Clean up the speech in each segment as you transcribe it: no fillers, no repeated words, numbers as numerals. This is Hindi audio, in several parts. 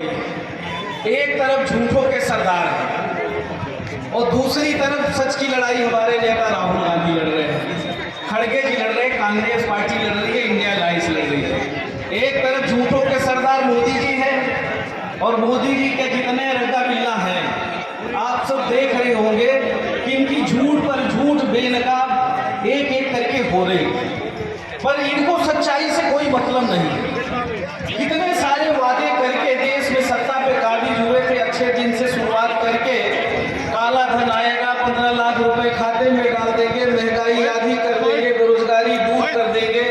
एक तरफ झूठों के सरदार हैं और दूसरी तरफ सच की लड़ाई हमारे नेता राहुल गांधी लड़ रहे हैं, खड़गे जी लड़ रहे हैं, कांग्रेस पार्टी लड़ रही है, इंडिया अलायंस लड़ रही है। एक तरफ झूठों के सरदार मोदी जी हैं और मोदी जी के जितने रद्दा बिल्ला हैं आप सब देख रहे होंगे कि इनकी झूठ पर झूठ बेनकाब एक एक करके हो रही, पर इनको सच्चाई से कोई मतलब नहीं। इतने सारे वादे करके देश में सत्ता पे काबिज हुए थे, अच्छे दिन से शुरुआत करके काला धन आएगा, 15 लाख रुपए खाते में डाल देंगे, महंगाई आधी कर देंगे, बेरोजगारी दूर कर देंगे,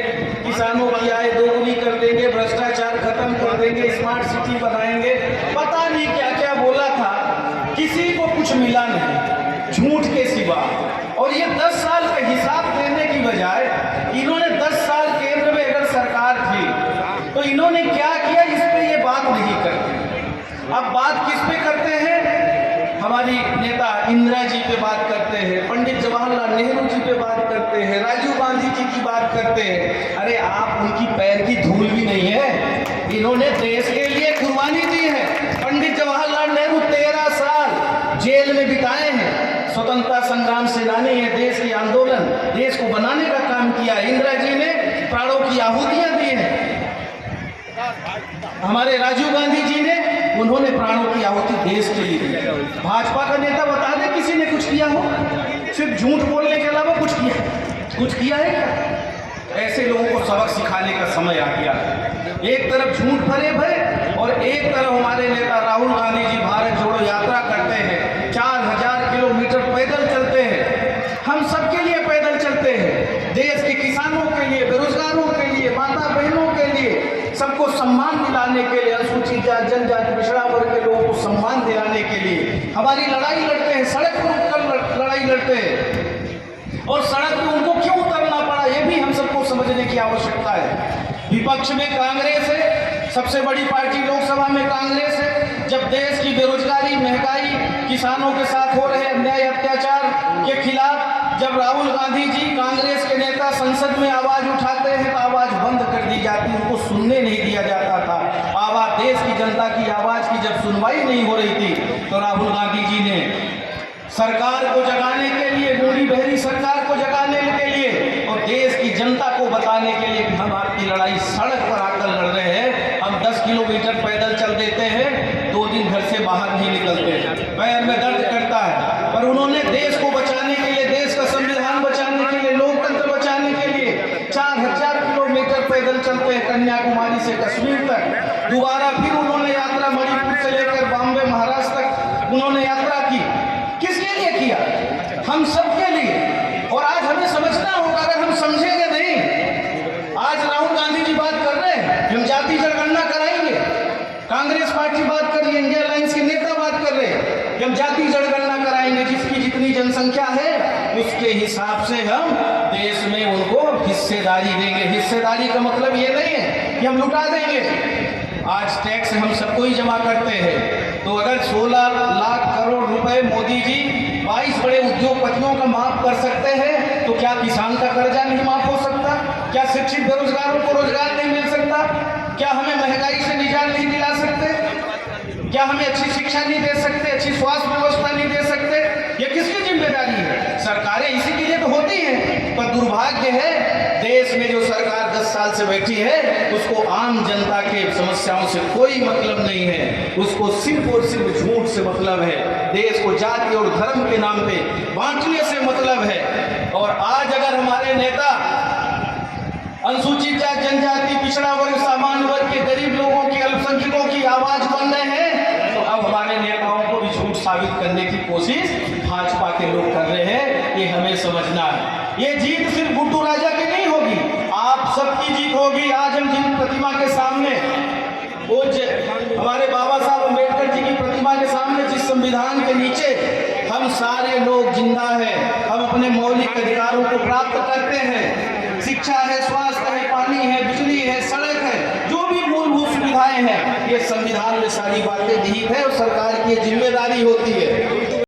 किसानों की आय दोगुनी कर देंगे, भ्रष्टाचार खत्म कर देंगे, स्मार्ट सिटी बनाएंगे, पता नहीं क्या क्या बोला था, किसी को कुछ मिला नहीं झूठ के सिवा। और ये 10 साल का हिसाब देने की बजाय इन्होंने 10 साल केंद्र में अगर सरकार थी तो इन्होंने क्या किया, इस पे ये बात नहीं करते। अब बात किस पे करते हैं? हमारी नेता इंदिरा जी पे बात करते हैं, पंडित जवाहरलाल नेहरू जी पे बात करते हैं, राजीव गांधी जी की बात करते हैं। अरे आप उनकी पैर की धूल भी नहीं है, इन्होंने देश के लिए कुर्बानी दी है। पंडित जवाहरलाल नेहरू 13 साल जेल में बिताए हैं, स्वतंत्रता संग्राम सेनानी है, देश की आंदोलन, देश को बनाने का काम किया। इंदिरा जी ने प्राणों की आहुतियां दी हैं। हमारे राजीव गांधी जी ने, उन्होंने प्राणों की आहुति देश के लिए दी। भाजपा का नेता बता दे किसी ने कुछ किया हो? सिर्फ झूठ बोलने के अलावा कुछ किया है क्या? ऐसे लोगों को सबक सिखाने का समय आ गया। एक तरफ झूठ भरे भरे और एक तरफ हमारे नेता राहुल गांधी जी भारत जोड़ो यात्रा करते हैं, 4000 किलोमीटर पैदल चलते हैं। हम सबके लिए पैदल चलते हैं, देश के किसानों के लिए, बेरोजगारों के लिए, माता बहनों के लिए, सबको सम्मान दिलाने के लिए, अनुसूचित जाति जनजाति पिछड़ा वर्ग के लोगों को सम्मान दिलाने के लिए हमारी लड़ाई लड़ते हैं, सड़क पर उतरकर लड़ाई लड़ते हैं। और सड़क पर उनको क्यों उतरना पड़ा ये भी हम सबको समझने की आवश्यकता है। विपक्ष में कांग्रेस है, सबसे बड़ी पार्टी लोकसभा में कांग्रेस है। जब देश की बेरोजगारी, महंगाई, किसानों के साथ हो रहे अन्याय अत्याचार के खिलाफ जब राहुल गांधी जी कांग्रेस के नेता संसद में आवाज उठाते हैं तो आवाज बंद कर दी जाती, उनको सुनने नहीं दिया जाता था। आवाज, देश की जनता की आवाज की जब सुनवाई नहीं हो रही थी तो राहुल गांधी जी ने सरकार को जगाने के लिए, बूढ़ी बहरी सरकार को जगाने के लिए और देश की जनता को बताने के लिए कि हम आपकी लड़ाई सड़क पर आकर लड़ रहे हैं। हम 10 किलोमीटर पैदल चल देते हैं, 2 दिन घर से बाहर नहीं निकलते हैं, पैर में दर्द करता है, पर उन्होंने देश को बचाने के लिए, देश का संविधान बचाने के लिए, लोकतंत्र बचाने के लिए 4000 किलोमीटर पैदल चलते हैं कन्याकुमारी से कश्मीर तक। दोबारा फिर उन्होंने यात्रा मणिपुर से लेकर बॉम्बे महाराष्ट्र तक उन्होंने यात्रा की। किसके लिए किया? हम सबके लिए। और आज हमें समझना होगा, अगर हम समझेंगे नहीं, आज राहुल गांधी जी बात कर रहे हैं कि हम जाति जनगणना कराएंगे, कांग्रेस पार्टी बात कर रही है, इंडिया अलायंस के नेता बात कर रहे हैं कि हम जाति जनगणना कराएंगे, जिसकी जितनी जनसंख्या है उसके हिसाब से हम देश में उनको हिस्सेदारी देंगे। हिस्सेदारी का मतलब ये नहीं है कि हम लुटा देंगे। आज टैक्स हम सबको ही जमा करते हैं, तो अगर 16 लाख करोड़ रुपए मोदी जी 22 बड़े उद्योगपतियों का माफ कर सकते हैं तो क्या किसान का कर्जा नहीं माफ हो सकता? क्या शिक्षित बेरोजगारों को रोजगार नहीं मिल सकता? क्या हमें महंगाई से निजात नहीं दिला सकते? क्या हमें अच्छी शिक्षा नहीं दे सकते, अच्छी स्वास्थ्य व्यवस्था नहीं दे सकते? ये किसकी जिम्मेदारी है? सरकारें इसी के लिए तो होती हैं, पर दुर्भाग्य है देश में जो सरकार 10 साल से बैठी है उसको आम जनता के समस्याओं से कोई मतलब नहीं है, उसको सिर्फ और सिर्फ झूठ से मतलब है, देश को जाति और धर्म के नाम पे बांटने से मतलब है। और आज अगर हमारे नेता अनुसूचित जाति जनजाति पिछड़ा वर्ग, सामान्य वर्ग के गरीब लोगों की, अल्पसंख्यकों की आवाज बन रहे हैं, तो अब हमारे नेताओं को भी झूठ साबित करने की कोशिश भाजपा के लोग कर रहे हैं। ये हमें समझना है। ये जीत सिर्फ गुड्डू राजा की नहीं होगी, आप सबकी जीत होगी। आज हम जिन प्रतिमा के सामने, वो हमारे बाबा साहब अम्बेडकर जी की प्रतिमा के सामने, जिस संविधान के नीचे हम सारे लोग जिंदा हैं, हम अपने मौलिक अधिकारों को प्राप्त करते हैं, शिक्षा है, स्वास्थ्य है, पानी है, बिजली है, सड़क है, जो भी मूलभूत सुविधाएं हैं, ये संविधान में सारी बातें निहित है और सरकार की जिम्मेदारी होती है।